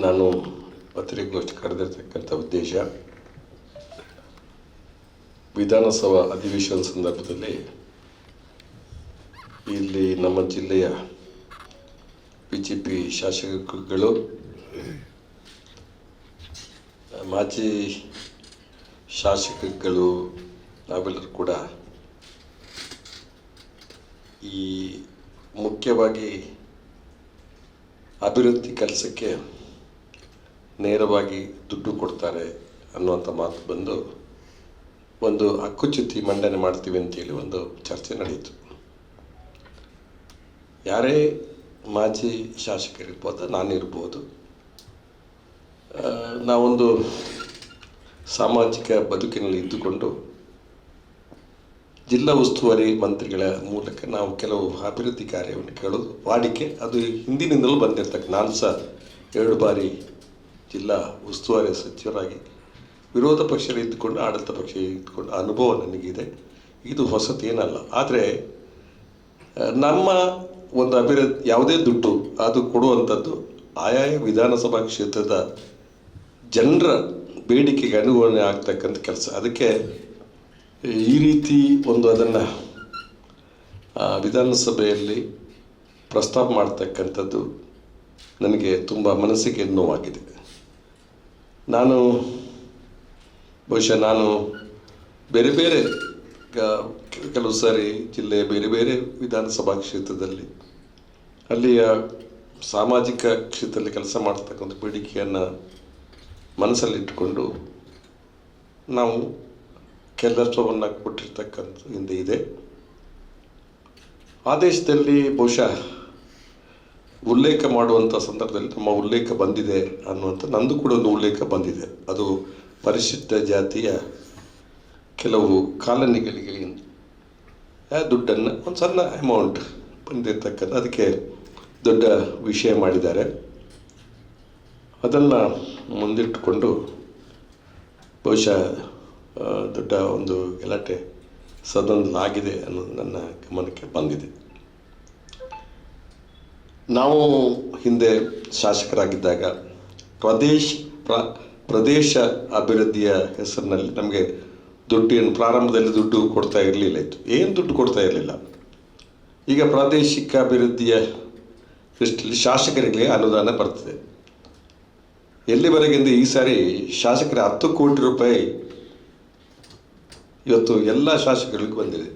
ನಾನು ಪತ್ರಿಕಾಗೋಷ್ಠಿ ಕರೆದಿರ್ತಕ್ಕಂಥ ಉದ್ದೇಶ ವಿಧಾನಸಭಾ ಅಧಿವೇಶನ ಸಂದರ್ಭದಲ್ಲಿ ಇಲ್ಲಿ ನಮ್ಮ ಜಿಲ್ಲೆಯ ಬಿಜೆಪಿ ಶಾಸಕರುಗಳು ಮಾಜಿ ಶಾಸಕರುಗಳು ನಾವೆಲ್ಲರೂ ಕೂಡ ಈ ಮುಖ್ಯವಾಗಿ ಅಭಿವೃದ್ಧಿ ಕೆಲಸಕ್ಕೆ ನೇರವಾಗಿ ದುಡ್ಡು ಕೊಡ್ತಾರೆ ಅನ್ನುವಂಥ ಮಾತು ಬಂದು ಒಂದು ಹಕ್ಕುಚ್ಯುತಿ ಮಂಡನೆ ಮಾಡ್ತೀವಿ ಅಂತೇಳಿ ಒಂದು ಚರ್ಚೆ ನಡೆಯಿತು. ಯಾರೇ ಮಾಜಿ ಶಾಸಕರಿರ್ಬೋದು, ನಾನಿರ್ಬೋದು, ನಾವೊಂದು ಸಾಮಾಜಿಕ ಬದುಕಿನಲ್ಲಿ ಇದ್ದುಕೊಂಡು ಜಿಲ್ಲಾ ಉಸ್ತುವಾರಿ ಮಂತ್ರಿಗಳ ಮೂಲಕ ನಾವು ಕೆಲವು ಅಭಿವೃದ್ಧಿ ಕಾರ್ಯವನ್ನು ಕೇಳೋದು ವಾಡಿಕೆ. ಅದು ಹಿಂದಿನಿಂದಲೂ ಬಂದಿರ್ತಕ್ಕ. ನಾನು ಸಹ 2 ಬಾರಿ ಜಿಲ್ಲಾ ಉಸ್ತುವಾರಿ ಸಚಿವರಾಗಿ ವಿರೋಧ ಪಕ್ಷದಲ್ಲಿ ಇದ್ದುಕೊಂಡು ಆಡಳಿತ ಪಕ್ಷ ಇದ್ದುಕೊಂಡು ಅನುಭವ ನನಗಿದೆ. ಇದು ಹೊಸತೇನಲ್ಲ. ಆದರೆ ನಮ್ಮ ಒಂದು ಅಭಿವೃದ್ಧಿ ಯಾವುದೇ ದುಡ್ಡು ಅದು ಕೊಡುವಂಥದ್ದು ಆಯಾಯ ವಿಧಾನಸಭಾ ಕ್ಷೇತ್ರದ ಜನರ ಬೇಡಿಕೆಗೆ ಅನುಗುಣನೆ ಆಗ್ತಕ್ಕಂಥ ಕೆಲಸ. ಅದಕ್ಕೆ ಈ ರೀತಿ ಒಂದು ಅದನ್ನು ವಿಧಾನಸಭೆಯಲ್ಲಿ ಪ್ರಸ್ತಾಪ ಮಾಡ್ತಕ್ಕಂಥದ್ದು ನನಗೆ ತುಂಬ ಮನಸ್ಸಿಗೆ ನೋವಾಗಿದೆ. ನಾನು ಬೇರೆ ಬೇರೆ ಕೆಲವು ಸಾರಿ ಜಿಲ್ಲೆಯ ಬೇರೆ ಬೇರೆ ವಿಧಾನಸಭಾ ಕ್ಷೇತ್ರದಲ್ಲಿ ಅಲ್ಲಿಯ ಸಾಮಾಜಿಕ ಕ್ಷೇತ್ರದಲ್ಲಿ ಕೆಲಸ ಮಾಡ್ತಕ್ಕಂಥ ಬೇಡಿಕೆಯನ್ನು ಮನಸ್ಸಲ್ಲಿಟ್ಟುಕೊಂಡು ನಾವು ಕೆಲಸವನ್ನು ಕೊಟ್ಟಿರ್ತಕ್ಕಂಥ ಹಿಂದೆ ಇದೆ. ಆದೇಶದಲ್ಲಿ ಬಹುಶಃ ಉಲ್ಲೇಖ ಮಾಡುವಂಥ ಸಂದರ್ಭದಲ್ಲಿ ನಮ್ಮ ಉಲ್ಲೇಖ ಬಂದಿದೆ ಅನ್ನುವಂಥ ನಂದು ಕೂಡ ಒಂದು ಉಲ್ಲೇಖ ಬಂದಿದೆ. ಅದು ಪರಿಶಿಷ್ಟ ಜಾತಿಯ ಕೆಲವು ಕಾಲನಿಗಳಿಗೆ ದುಡ್ಡನ್ನು ಒಂದು ಸಣ್ಣ ಅಮೌಂಟ್ ಬಂದಿರತಕ್ಕಂಥ ಅದಕ್ಕೆ ದೊಡ್ಡ ವಿಷಯ ಮಾಡಿದ್ದಾರೆ. ಅದನ್ನು ಮುಂದಿಟ್ಟುಕೊಂಡು ಬಹುಶಃ ದೊಡ್ಡ ಒಂದು ಗಲಾಟೆ ಸದನದಲ್ಲಾಗಿದೆ ಅನ್ನೋದು ನನ್ನ ಗಮನಕ್ಕೆ ಬಂದಿದೆ. ನಾವು ಹಿಂದೆ ಶಾಸಕರಾಗಿದ್ದಾಗ ಪ್ರದೇಶ ಅಭಿವೃದ್ಧಿಯ ಹೆಸರಿನಲ್ಲಿ ನಮಗೆ ದುಡ್ಡೇನು ಪ್ರಾರಂಭದಲ್ಲಿ ದುಡ್ಡು ಕೊಡ್ತಾ ಇರಲಿಲ್ಲ. ಇತ್ತು ಏನು ದುಡ್ಡು ಕೊಡ್ತಾ ಇರಲಿಲ್ಲ. ಈಗ ಪ್ರಾದೇಶಿಕ ಅಭಿವೃದ್ಧಿಯ ದೃಷ್ಟಿಯಲ್ಲಿ ಶಾಸಕರಿಗೆ ಅನುದಾನ ಬರ್ತದೆ. ಎಲ್ಲಿವರೆಗಿಂದ ಈ ಸಾರಿ ಶಾಸಕರ 10 ಕೋಟಿ ರೂಪಾಯಿ ಇವತ್ತು ಎಲ್ಲ ಶಾಸಕರಿಗೂ ಬಂದಿದೆ.